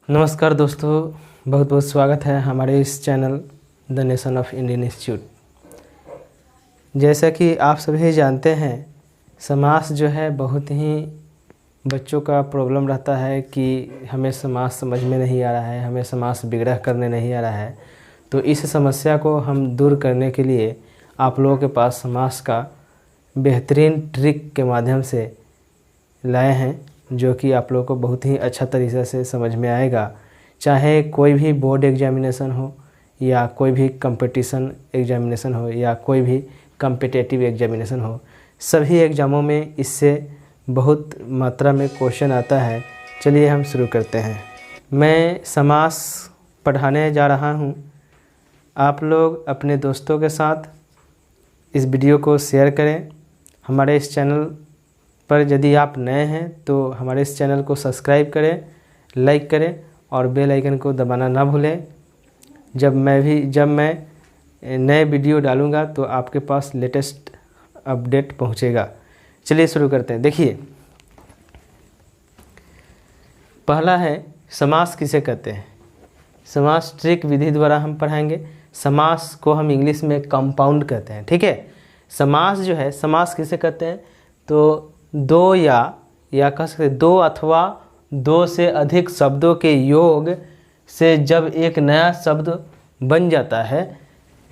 नमस्कार दोस्तों, बहुत बहुत स्वागत है हमारे इस channel the nation of Indian institute. जैसा कि आप सभी जानते हैं, समास जो है बहुत ही बच्चों का प्रॉब्लम रहता है कि हमें समास समझ में नहीं आ रहा है, हमें समास विग्रह करने नहीं आ रहा है। तो इस समस्या को हम दूर करने के लिए आप लोगों के पास समास का बेहतरीन ट्रिक के माध्यम से लाए हैं, जो कि आप लोगों को बहुत ही अच्छा तरीक़े से समझ में आएगा। चाहे कोई भी बोर्ड एग्जामिनेशन हो या कोई भी कंपटीशन एग्जामिनेशन हो या कोई भी कम्पिटिटिव एग्जामिनेशन हो, सभी एग्ज़ामों में इससे बहुत मात्रा में क्वेश्चन आता है। चलिए हम शुरू करते हैं। मैं समास पढ़ाने जा रहा हूँ। आप लोग अपने दोस्तों के साथ इस वीडियो को शेयर करें। हमारे इस चैनल पर यदि आप नए हैं तो हमारे इस चैनल को सब्सक्राइब करें, लाइक करें और बेल आइकन को दबाना ना भूलें। जब मैं नए वीडियो डालूंगा तो आपके पास लेटेस्ट अपडेट पहुंचेगा। चलिए शुरू करते हैं। देखिए, पहला है समास किसे कहते हैं। समास ट्रिक विधि द्वारा हम पढ़ाएंगे। समास को हम इंग्लिश में कंपाउंड कहते हैं, ठीक है। समास जो है, समास किसे कहते हैं, तो दो या कह सकते दो अथवा दो से अधिक शब्दों के योग से जब एक नया शब्द बन जाता है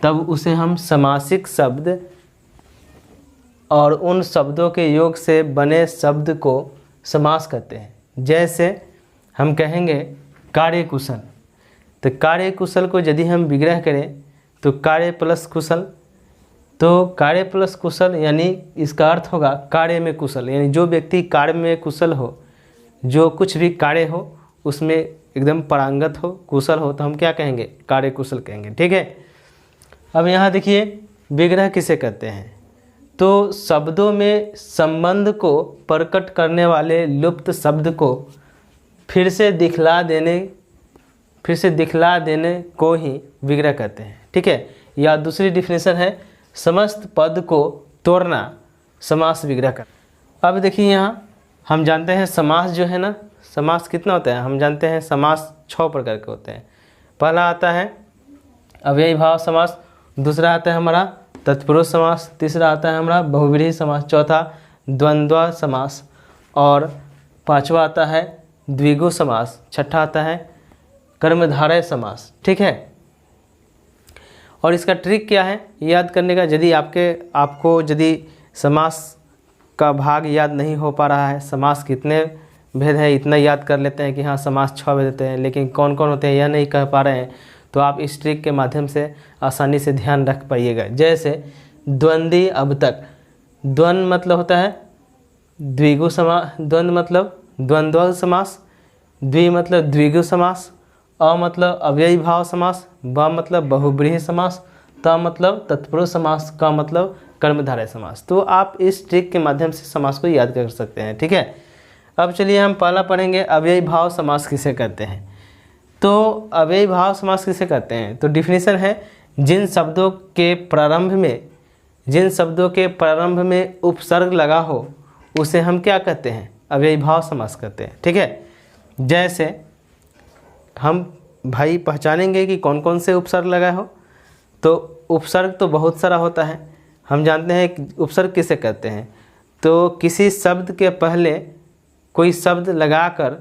तब उसे हम समासिक शब्द और उन शब्दों के योग से बने शब्द को समास कहते हैं। जैसे हम कहेंगे कार्यकुशल, तो कार्यकुशल को यदि हम विग्रह करें तो कार्य प्लस कुशल, तो कार्य प्लस कुशल यानी इसका अर्थ होगा कार्य में कुशल, यानी जो व्यक्ति कार्य में कुशल हो, जो कुछ भी कार्य हो उसमें एकदम पारंगत हो, कुशल हो, तो हम क्या कहेंगे, कार्य कुशल कहेंगे, ठीक है। अब यहाँ देखिए, विग्रह किसे कहते हैं, तो शब्दों में संबंध को प्रकट करने वाले लुप्त शब्द को फिर से दिखला देने को ही विग्रह कहते हैं, ठीक है। या दूसरी डिफिनेशन है समस्त पद को तोड़ना समास विग्रह कर। अब देखिए, यहाँ हम जानते हैं समास जो है ना, समास कितना होता है, हम जानते हैं समास 6 प्रकार के होते हैं। पहला आता है अव्ययी भाव समास, दूसरा आता है हमारा तत्पुरुष समास, तीसरा आता है हमारा बहुव्रीहि समास, चौथा द्वंद्व समास और पांचवा आता है द्विगु समास, छठा आता है कर्मधारय समास, ठीक है। और इसका ट्रिक क्या है याद करने का, यदि आपको यदि समास का भाग याद नहीं हो पा रहा है, समास कितने भेद है इतना याद कर लेते हैं कि हाँ समास 6 भेद होते हैं, लेकिन कौन कौन होते हैं यह नहीं कह पा रहे हैं, तो आप इस ट्रिक के माध्यम से आसानी से ध्यान रख पाइएगा। जैसे द्वंद्वी अब तक, द्वंद्व मतलब होता है द्विगु समास, द्वंद्व मतलब द्वंद्व समास, द्वि मतलब द्विगु समास, अ मतलब अव्ययी भाव समास, ब मतलब बहुव्रीहि समास, त मतलब तत्पुरुष समास, क मतलब कर्मधारय समास। तो आप इस ट्रिक के माध्यम से समास को याद कर सकते हैं, ठीक है। अब चलिए हम पहला पढ़ेंगे अव्ययी भाव समास किसे कहते हैं। तो अव्ययी भाव समास किसे कहते हैं, तो डिफिनीशन है जिन शब्दों के प्रारंभ में उपसर्ग लगा हो उसे हम क्या कहते हैं, अव्ययी भाव समास कहते हैं, ठीक है। जैसे हम भाई पहचानेंगे कि कौन कौन से उपसर्ग लगाए हो, तो उपसर्ग तो बहुत सारा होता है। हम जानते हैं कि उपसर्ग किसे कहते हैं, तो किसी शब्द के पहले कोई शब्द लगाकर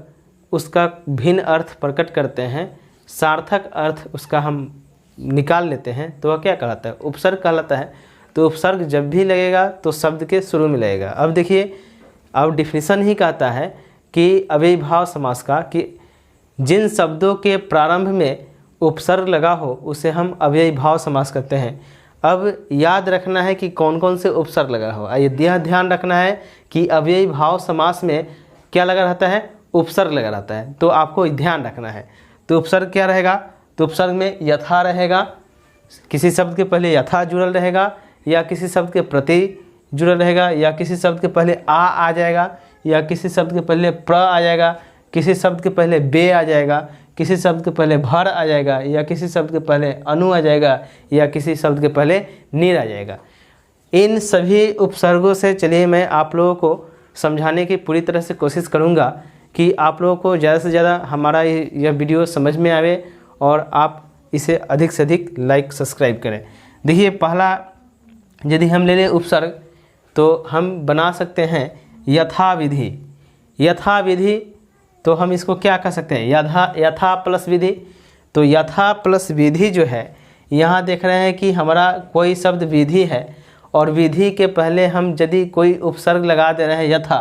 उसका भिन्न अर्थ प्रकट करते हैं, सार्थक अर्थ उसका हम निकाल लेते हैं, तो वह क्या कहलाता है, उपसर्ग कहलाता है। तो उपसर्ग जब भी लगेगा तो शब्द के शुरू में लगेगा। अब देखिए, अब डिफिनीशन ही कहता है कि अव्ययी भाव समास का कि जिन शब्दों के प्रारंभ में उपसर्ग लगा हो उसे हम अव्ययी भाव समास कहते हैं। अब याद रखना है कि कौन कौन से उपसर्ग लगा हो। यह ध्यान रखना है कि अव्ययी भाव समास में क्या लगा रहता है, उपसर्ग लगा रहता है, तो आपको ध्यान रखना है। तो उपसर्ग क्या रहेगा, तो उपसर्ग में यथा रहेगा, किसी शब्द के पहले यथा जुड़ल रहेगा, या किसी शब्द के प्रति जुड़ल रहेगा, या किसी शब्द के पहले आ जाएगा, या किसी शब्द के पहले प्र आ जाएगा, किसी शब्द के पहले बे आ जाएगा, किसी शब्द के पहले भर आ जाएगा, या किसी शब्द के पहले अनु आ जाएगा, या किसी शब्द के पहले नीर आ जाएगा। इन सभी उपसर्गों से चलिए मैं आप लोगों को समझाने की पूरी तरह से कोशिश करूँगा। कि आप लोगों को ज़्यादा से ज़्यादा हमारा यह वीडियो समझ में आवे और आप इसे अधिक से अधिक लाइक सब्सक्राइब करें। देखिए पहला यदि हम ले लें उपसर्ग तो हम बना सकते हैं यथाविधि। यथाविधि तो हम इसको क्या कह सकते हैं, यथा प्लस विधि। तो यथा प्लस विधि जो है, यहाँ देख रहे हैं कि हमारा कोई शब्द विधि है और विधि के पहले हम यदि कोई उपसर्ग लगा दे रहे हैं यथा,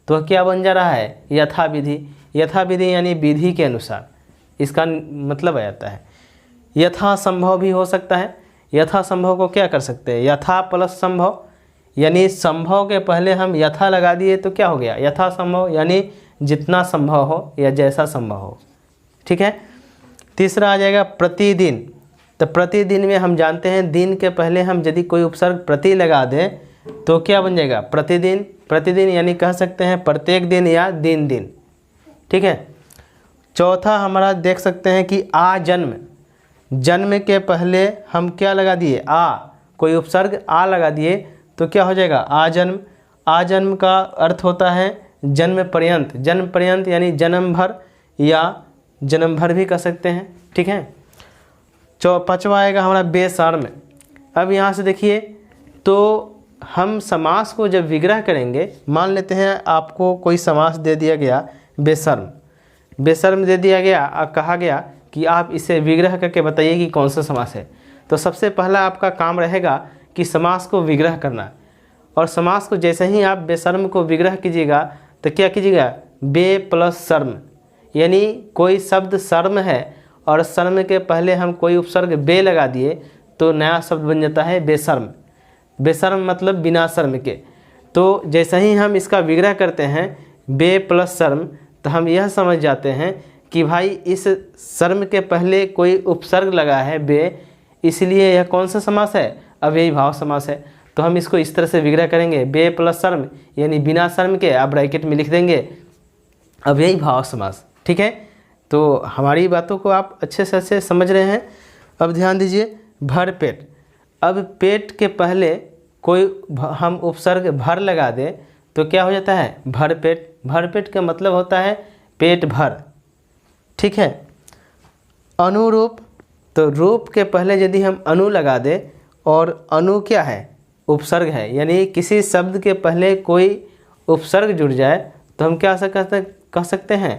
तो क्या बन जा रहा है, यथा विधि। यथा विधि यानी विधि के अनुसार, इसका मतलब आ जाता है। यथा संभव भी हो सकता है। यथा संभव को क्या कर सकते हैं, यथा प्लस संभव, यानी संभव के पहले हम यथा लगा दिए तो क्या हो गया, यथा संभव, यानी जितना संभव हो या जैसा संभव हो। ठीक है। तीसरा आ जाएगा प्रतिदिन। तो प्रतिदिन में हम जानते हैं दिन के पहले हम यदि कोई उपसर्ग प्रति लगा दें तो क्या बन जाएगा, प्रतिदिन। प्रतिदिन यानी कह सकते हैं प्रत्येक दिन या दिन दिन। ठीक है। चौथा हमारा देख सकते हैं कि आजन्म। जन्म के पहले हम क्या लगा दिए, आ, कोई उपसर्ग आ लगा दिए तो क्या हो जाएगा, आजन्म। आजन्म का अर्थ होता है जन्म पर्यंत। जन्म पर्यंत यानी जन्म भर या जन्म भर भी कह सकते हैं। ठीक है। पाँचवा आएगा हमारा बेशर्म। अब यहाँ से देखिए, तो हम समास को जब विग्रह करेंगे, मान लेते हैं आपको कोई समास दे दिया गया बेशर्म। बेशर्म दे दिया गया और कहा गया कि आप इसे विग्रह करके बताइए कि कौन सा समास है। तो सबसे पहला आपका काम रहेगा कि समास को विग्रह करना। और समास को जैसे ही आप बेशर्म को विग्रह कीजिएगा तो क्या कीजिएगा, बे प्लस शर्म, यानी कोई शब्द शर्म है और शर्म के पहले हम कोई उपसर्ग बे लगा दिए तो नया शब्द बन जाता है बेशर्म। बेशर्म मतलब बिना शर्म के। तो जैसे ही हम इसका विग्रह करते हैं बे प्लस शर्म, तो हम यह समझ जाते हैं कि भाई इस शर्म के पहले कोई उपसर्ग लगा है बे, इसलिए यह कौन सा समास है, अव्ययी भाव समास है। तो हम इसको इस तरह से विग्रह करेंगे, बे प्लस शर्म यानी बिना शर्म के, आप ब्रैकेट में लिख देंगे अव्ययी भाव समास। ठीक है। तो हमारी बातों को आप अच्छे से अच्छे समझ रहे हैं। अब ध्यान दीजिए, भर पेट। अब पेट के पहले कोई हम उपसर्ग भर लगा दें तो क्या हो जाता है, भर पेट। भर पेट का मतलब होता है पेट भर। ठीक है। अनुरूप, तो रूप के पहले यदि हम अनु लगा दें, और अनु क्या है, उपसर्ग है, यानी किसी शब्द के पहले कोई उपसर्ग जुड़ जाए तो हम क्या कह सकते हैं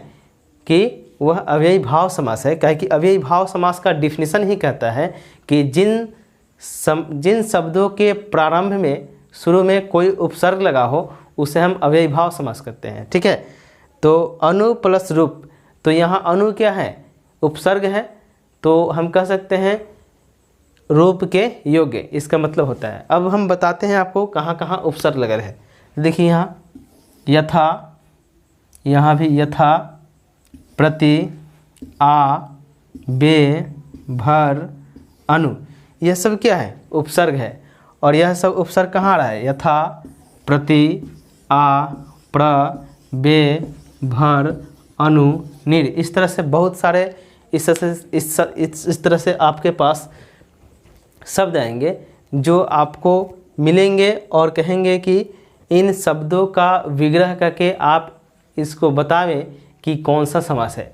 कि वह अव्ययी भाव समास है। क्या कि अव्ययी भाव समास का डिफिनीशन ही कहता है कि जिन शब्दों के प्रारंभ में शुरू में कोई उपसर्ग लगा हो उसे हम अव्ययी भाव समास करते हैं। ठीक है। तो अनु प्लस रूप, तो यहाँ अनु क्या है, उपसर्ग है, तो हम कह सकते हैं रूप के योग्य, इसका मतलब होता है। अब हम बताते हैं आपको कहाँ कहाँ उपसर्ग लगा है। देखिए यहाँ यथा, यहाँ भी यथा, प्रति, आ, बे, भर, अनु, यह सब क्या है, उपसर्ग है। और यह सब उपसर्ग कहाँ आ रहा है, यथा, प्रति, आ, प्र, बे, भर, अनु, निर। इस तरह से बहुत सारे इस तरह से आपके पास शब्द आएंगे जो आपको मिलेंगे और कहेंगे कि इन शब्दों का विग्रह करके आप इसको बतावें कि कौन सा समास है।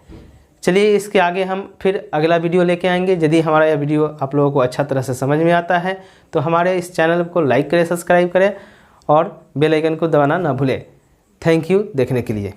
चलिए इसके आगे हम फिर अगला वीडियो लेके आएंगे। यदि हमारा यह वीडियो आप लोगों को अच्छा तरह से समझ में आता है तो हमारे इस चैनल को लाइक करें, सब्सक्राइब करें और बेल आइकन को दबाना ना भूलें। थैंक यू देखने के लिए।